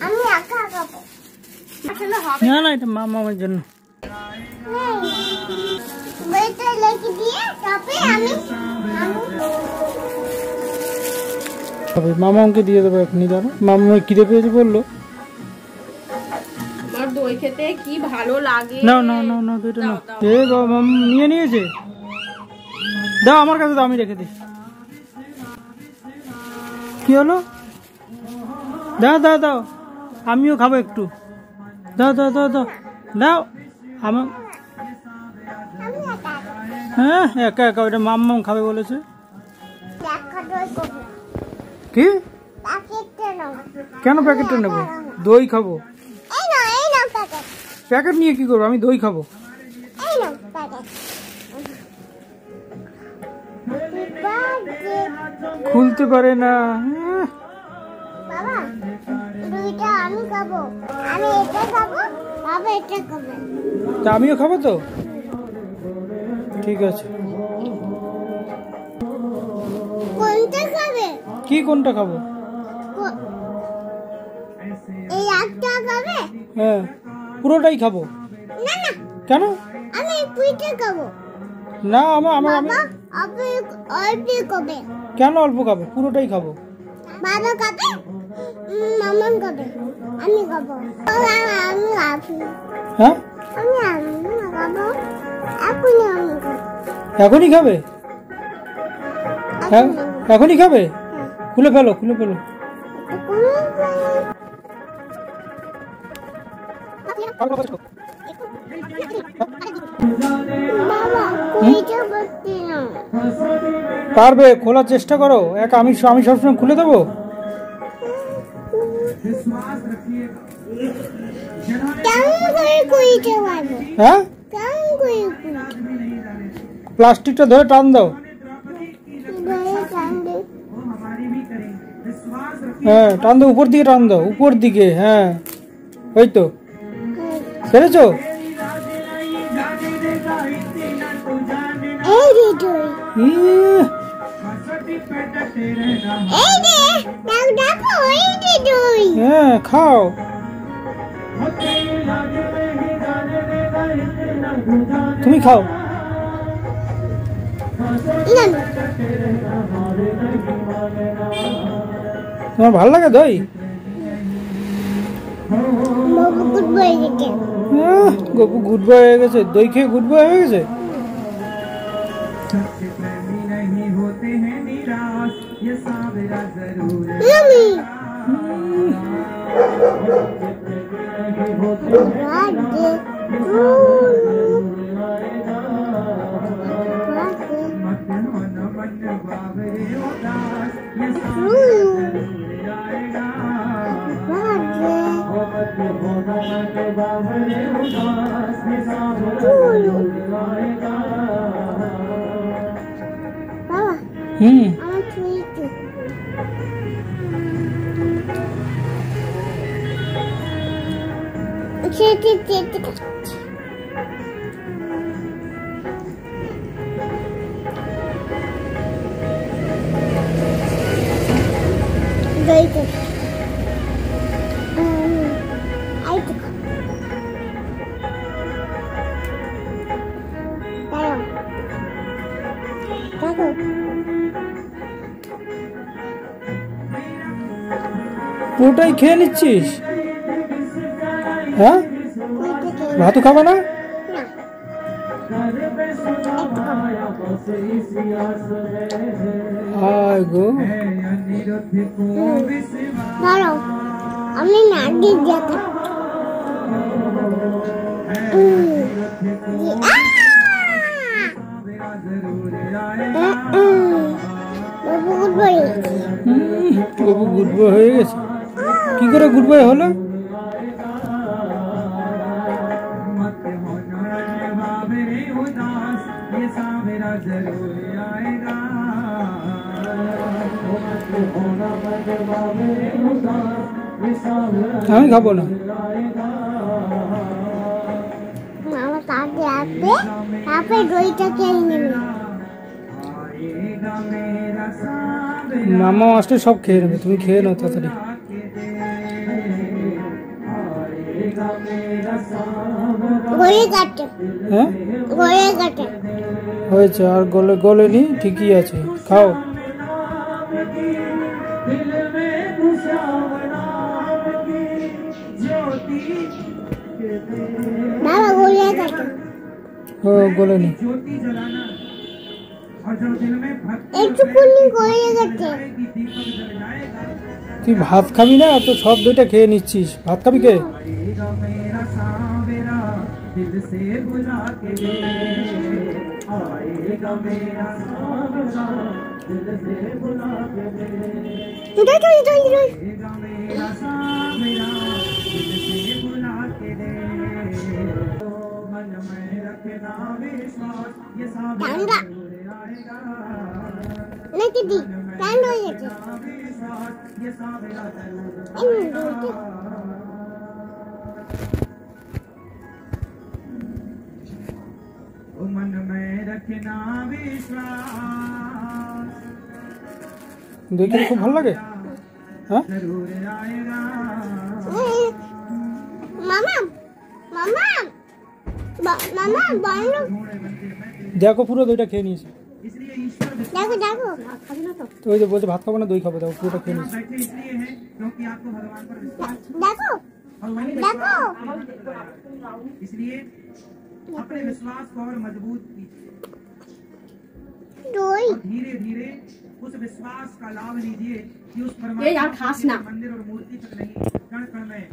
আমি একা খাবো। না না, এটা মামার জন্য। বইটা লিখে দিয়ে তবে আমি মামাকে দিয়ে দেবো এখনই। দাঁড়া, মামা খিদে পেয়েছে বললো। আমার দই খেতে কি ভালো লাগে। না না না না, এটা না। এ বাবা, নিয়ে নিয়েছে। দাও আমার কাছে, দাও, আমি রেখে দিই। কি হলো? দাও দাও দাও, আমিও খাবো একটু। দাও দাও দাও দাও দাও আমার। হ্যাঁ, একা একা, ওটা মাম্মাম খাবে বলেছে। কি? কেন প্যাকেটটা নেবো? দই খাবো। প্যাকেট নিয়ে কি করবো? আমি দই খাবো। খুলতে পারে না। তা আমিও খাবো তো, ঠিক আছে। কোনটা খাবে? কি কোনটা খাবো? এই একটা খাবে? হ্যাঁ, পুরোটাই খাবো। না না, কেন? আমি পুইটা খাবো। না, আমার আপনি অল্প খাবে। কেন অল্প খাবে? পুরোটাই খাবো। বাবা খাবে, মামা খাবে, আমি খাবো। আমি খাবো। হ্যাঁ, আমি খাবো। এখনই খাবে? হ্যাঁ, এখনই খাবে? খুলে ফেলো, খুলে ফেলো। পারবে, খোলার চেষ্টা করো। আমি সবসময় খুলে দেবো। হ্যাঁ, প্লাস্টিকটা ধরে টান দাও। হ্যাঁ, টান দাও, উপর দিকে টান দাও, উপর দিকে। হ্যাঁ, ওই তো, পেরেছো? হ্যাঁ, খাও। তুমি খাও। তোমার ভালো লাগে দই? গপু গুড বয় হয়ে গেছে, দই খেয়ে গুড বয় হয়ে গেছে। পুরোটাই খেয়ে নিচ্ছিস? হ্যাঁ, ভাতও খাবে না? আমি নাগিয়ে যেতে গুড বয় হয়ে গেছে। কি করে গুড বয় হলো? আমি খাবো না। মামা আসলে সব খেয়ে নেবে, তুমি খেয়ে নাও তাড়াতাড়ি। গড়ে কাটে হ্যাঁ গড়ে কাটে হয়েছে, আর গলে গলেনি, ঠিকই আছে, খাও। বাবা গড়ে কাটে ও গলেনি। একটুকুনি গড়ে কাটে তুই ভাত খাবি না, তো সব দুইটা খেয়ে নিচ্ছিস। ভাত খাবি কে? ঠান্ডা নাকি দি ঠান্ডা হয়ে গেছে मन में रखना विश्वास দেখে খুব ভালো লাগে। হ্যাঁ जरूर आएगा মামা মামা মামা বন্ধ দেখো পুরো দইটা খেয়ে নিয়েছে। इसलिए ईश्वर দেখো দেখো তো ওই যে বলছে ভাত খাবো না, দই খাবো, দেখো পুরোটা খেয়ে নিয়েছে। बैठे इसलिए है क्योंकि आपको भगवान पर विश्वास দেখো और वही দেখো इसलिए अपने विश्वास को और मजबूत कीजिए দই और धीरे धीरे उस विश्वास का लाभ लीजिए कि उस ये यार खास ना। मंदिर और मूर्ति तक नहीं, कण कण में